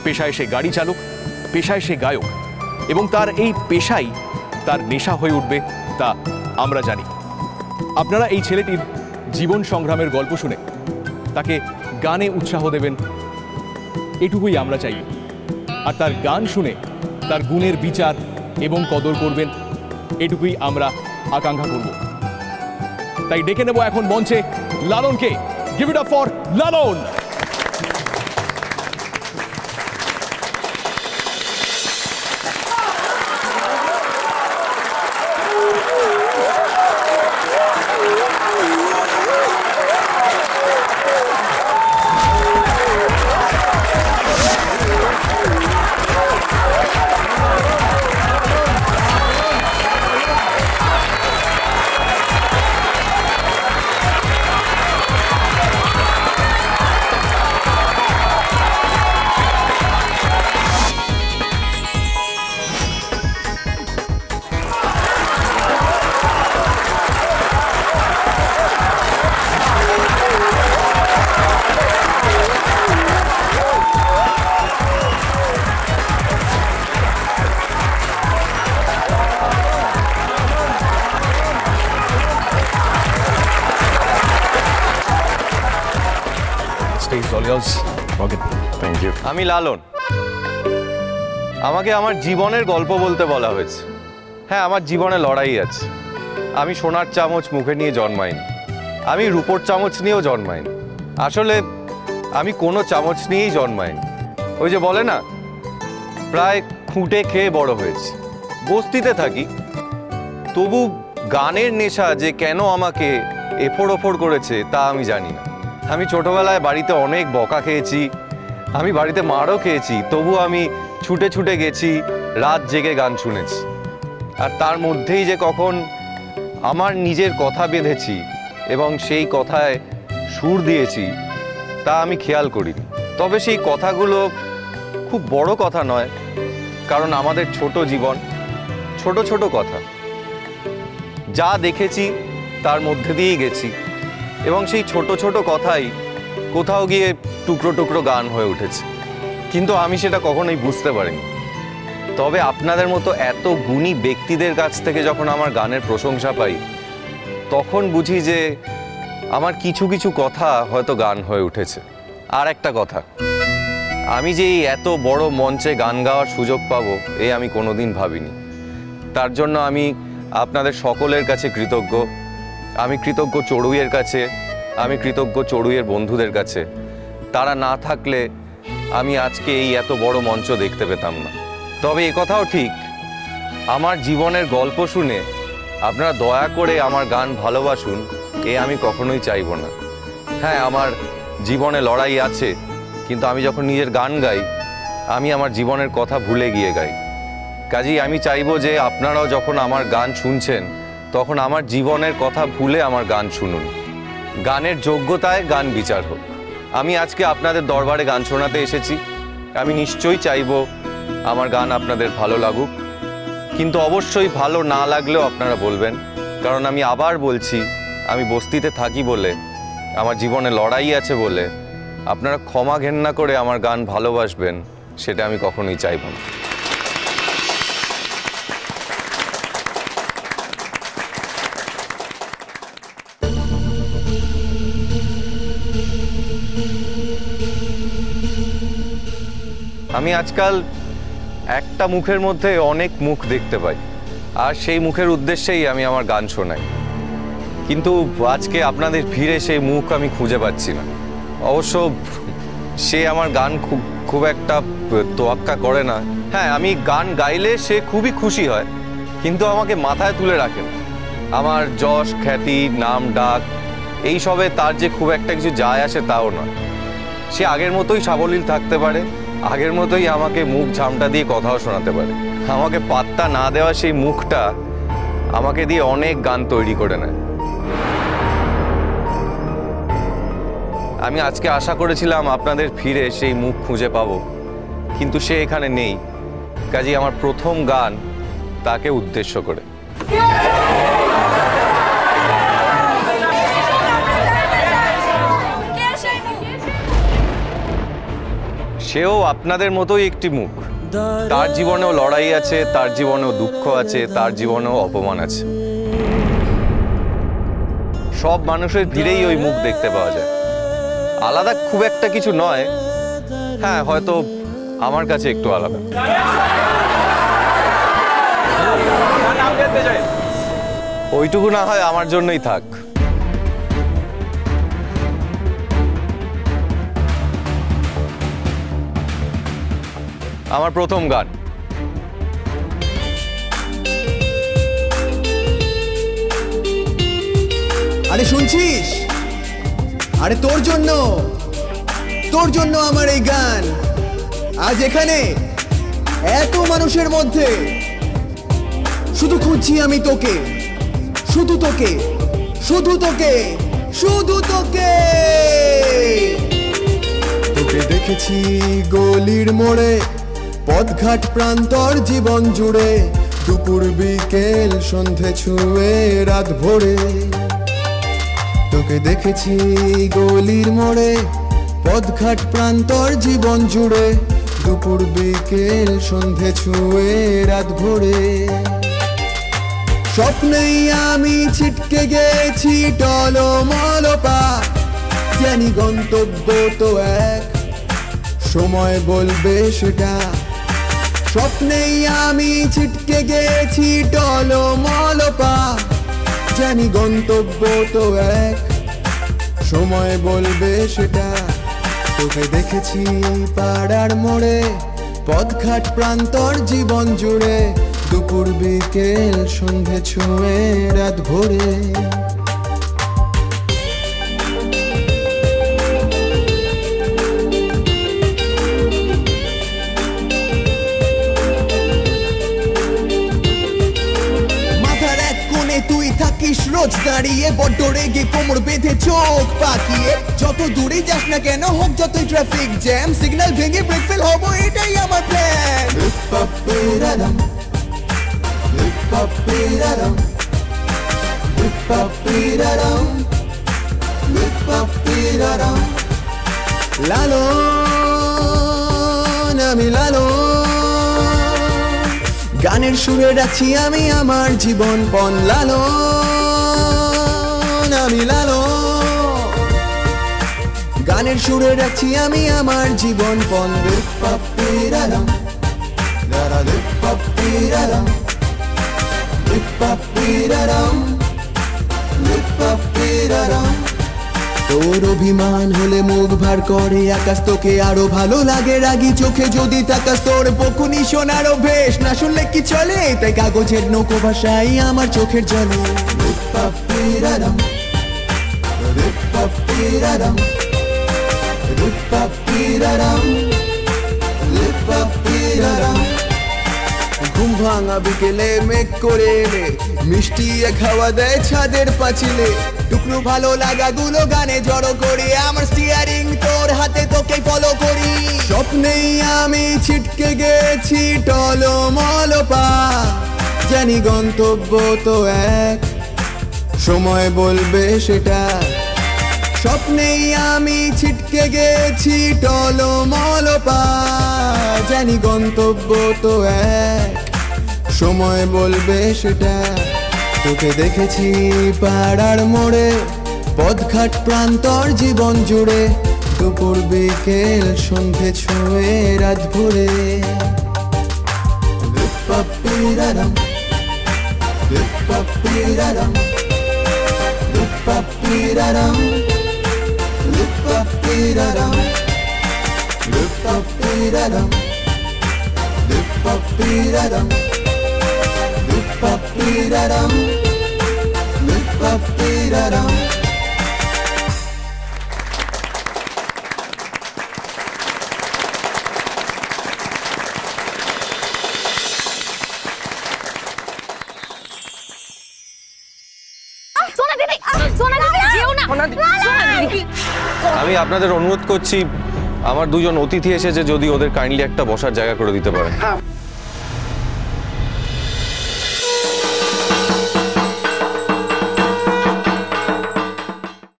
পেশায় সে গাড়ি চালক, পেশায় সে গায়ক, এবং তার এই পেশাই তার নেশা হয়ে উঠবে তা আমরা জানি। আপনারা এই ছেলেটির জীবন সংগ্রামের গল্প শুনে তাকে গানে উৎসাহ দেবেন, এটুকুই আমরা চাই। আর তার গান শুনে তার গুণের বিচার এবং কদর করবেন, এটুকুই আমরা আকাঙ্ক্ষা করব। তাই ডেকে নেব এখন মঞ্চে লালনকে। গিভ ইট আপ ফর লালন। আমি লালন। আমাকে আমার জীবনের গল্প বলতে বলা হয়েছে। হ্যাঁ, আমার জীবনে লড়াই আছে। আমি সোনার চামচ মুখে নিয়ে জন্মাইনি, আমি রূপোর চামচ নিয়েও জন্মাইনি। আসলে আমি কোনো চামচ নিয়েই জন্মাইনি। ওই যে বলে না, প্রায় খুঁটে খেয়ে বড় হয়েছি। বস্তিতে থাকি, তবু গানের নেশা যে কেন আমাকে এফোড় ওফোড় করেছে তা আমি জানি না। আমি ছোটবেলায় বাড়িতে অনেক বকা খেয়েছি, আমি বাড়িতে মারও খেয়েছি, তবু আমি ছুটে ছুটে গেছি, রাত জেগে গান শুনেছি। আর তার মধ্যেই যে কখন আমার নিজের কথা বেঁধেছি এবং সেই কথায় সুর দিয়েছি তা আমি খেয়াল করিনি। তবে সেই কথাগুলো খুব বড় কথা নয়, কারণ আমাদের ছোট জীবন, ছোট ছোট কথা, যা দেখেছি তার মধ্যে দিয়েই গেছি, এবং সেই ছোট ছোট কথাই কোথাও গিয়ে টুকরো টুকরো গান হয়ে উঠেছে। কিন্তু আমি সেটা কখনোই বুঝতে পারিনি। তবে আপনাদের মতো এত গুণী ব্যক্তিদের কাছ থেকে যখন আমার গানের প্রশংসা পাই, তখন বুঝি যে আমার কিছু কিছু কথা হয়তো গান হয়ে উঠেছে। আর একটা কথা, আমি যে এই এত বড় মঞ্চে গান গাওয়ার সুযোগ পাবো এই আমি কোনোদিন ভাবিনি। তার জন্য আমি আপনাদের সকলের কাছে কৃতজ্ঞ। আমি কৃতজ্ঞ চড়ুইয়ের কাছে, আমি কৃতজ্ঞ চড়ুইয়ের বন্ধুদের কাছে। তারা না থাকলে আমি আজকে এই এত বড় মঞ্চ দেখতে পেতাম না। তবে একথাও ঠিক, আমার জীবনের গল্প শুনে আপনারা দয়া করে আমার গান ভালোবাসুন এ আমি কখনোই চাইব না। হ্যাঁ, আমার জীবনে লড়াই আছে, কিন্তু আমি যখন নিজের গান গাই আমি আমার জীবনের কথা ভুলে গিয়ে গাই। কাজেই আমি চাইবো যে আপনারাও যখন আমার গান শুনছেন তখন আমার জীবনের কথা ভুলে আমার গান শুনুন। গানের যোগ্যতায় গান বিচার হোক। আমি আজকে আপনাদের দরবারে গান শোনাতে এসেছি। আমি নিশ্চয়ই চাইবো আমার গান আপনাদের ভালো লাগুক, কিন্তু অবশ্যই ভালো না লাগলেও আপনারা বলবেন, কারণ আমি আবার বলছি, আমি বস্তিতে থাকি বলে, আমার জীবনে লড়াই আছে বলে আপনারা ক্ষমা ঘেন্না করে আমার গান ভালোবাসবেন সেটা আমি কখনোই চাইব না। আমি আজকাল একটা মুখের মধ্যে অনেক মুখ দেখতে পাই, আর সেই মুখের উদ্দেশ্যেই আমি আমার গান শোনাই। কিন্তু আজকে আপনাদের ভিড়ে সেই মুখ আমি খুঁজে পাচ্ছি না। অবশ্য সে আমার গান খুব একটা তোয়াক্কা করে না। হ্যাঁ, আমি গান গাইলে সে খুবই খুশি হয়, কিন্তু আমাকে মাথায় তুলে রাখে না। আমার যশ খ্যাতি নাম ডাক এইসবে তার যে খুব একটা কিছু যায় আসে তাও নয়। সে আগের মতোই সাবলীল থাকতে পারে, আগের মতোই আমাকে মুখ ঝামটা দিয়ে কথাও শোনাতে পারে। আমাকে পাত্তা না দেওয়া সেই মুখটা আমাকে দিয়ে অনেক গান তৈরি করে নেয়। আমি আজকে আশা করেছিলাম আপনাদের ফিরে সেই মুখ খুঁজে পাবো, কিন্তু সে এখানে নেই। কাজেই আমার প্রথম গান তাকে উদ্দেশ্য করে। সেও আপনাদের মতোই একটি মুখ। তার জীবনেও লড়াই আছে, তার জীবনেও দুঃখ আছে, তার জীবনেও অপমান আছে। সব মানুষের ভিড়েই ওই মুখ দেখতে পাওয়া যায়। আলাদা খুব একটা কিছু নয়, হ্যাঁ হয়তো আমার কাছে একটু আলাদা। ওইটুকু না হয় আমার জন্যই থাক। আমার প্রথম গান। আরে শুনছিস? আরে তোর জন্য আমার এই গান। আজ এখানে এত মানুষের মধ্যে শুধু খুঁজছি আমি তোকে, শুধু তোকে, শুধু তোকে, শুধু তোকে। তোকে দেখেছি গলির মোড়ে, পথঘাট প্রান্তর জীবন জুড়ে, দুপুর বিকেল সন্ধে ছুঁয়ে রাত ভোরে। তোকে দেখেছি গলির মোড়ে, পথঘাট প্রান্তর জীবন জুড়ে, দুপুর বিকেল সন্ধে ছুঁয়ে রাত ভোরে। স্বপ্নেই আমি ছিটকে গেছি টলমল পা, জানি গন্তব্য তো এক, সময় বলবে সেটা। স্বপ্নেই আমি ছিটকে গেছি টলমল পা, জানি গন্তব্য তো এক, সময় বলবে সেটা। তোকে দেখেছি পাড়ার মোড়ে, পথঘাট প্রান্তর জীবন জুড়ে, দুপুর বিকেল সন্ধে ছুঁয়ে রাত ভোরে। তুই থাকিস রোজ দাঁড়িয়ে, বড্ড রেগে কোমর বেঁধে চোখ পাকিয়ে। যত দূরে যাস না কেন, হোক যতই ট্রাফিক জ্যাম, সিগন্যাল ভেঙে ব্রেক ফেল হবো, এটাই আমার প্ল্যান। লালন আমি লালন, গানের সুরে রাখছি আমি আমার জীবন পণ। লালন আমি লালন, গানের সুরে রাখছি আমি আমার জীবন পণ। লিপ্পাপ্পিরারাম লারা লিপ্পাপ্পিরারাম, লিপ্পাপ্পিরারাম, লিপ্পাপ্পিরারাম। তোর অভিমান হলে মুখ ভার করে আকাশ, তোকে আরো ভালো লাগে রাগি চোখে যদি তাকাস। তোর বকুনি শোনার অভ্যেস, না শুনলে কি চলে, তাই কাগজের নৌকো ভাষাই আমার চোখের জলে। লিপ্পাপ্পিরারাম লিপ্পাপ্পিরারাম, লিপ্পাপ্পিরারাম, লিপ্পাপ্পিরারাম। ঘুম ভাঙা বিকেলে মেঘ করে এলে, মিষ্টি এক হাওয়া দেয় ছাদের পাঁচিলে। টুকরো ভালো লাগাগুলো গানে জড়ো করে, আমার স্টিয়ারিং তোর হাতে, তোকে ফলো করি। স্বপ্নেই আমি ছিটকে গেছি টলমল পা, জানি গন্তব্য তো এক, সময় বলবে সেটা। স্বপ্নেই আমি ছিটকে গেছি টলমল পা, জানি গন্তব্য তো এক, সময় বলবে সেটা। তোকে দেখেছি পাড়ার মোড়ে, পথঘাট প্রান্তর জীবন জুড়ে, দুপুর বিকেল সন্ধে ছুঁয়ে রাত ভোরে। লিপ্পাপ্পিরারাম লিপ্পাপ্পিরারাম, লিপ্পাপ্পিরারাম, লিপ্পাপ্পিরারাম, লিপ্পাপ্পিরারাম, লিপ্পাপ্পিরারাম, লিপ্পাপ্পিরারাম, লিপ্পাপ্পিরারাম। আমি আপনাদের অনুরোধ করছি, আমার দুজন অতিথি এসেছে, যদি ওদের কাইন্ডলি একটা বসার জায়গা করে দিতে পারেন।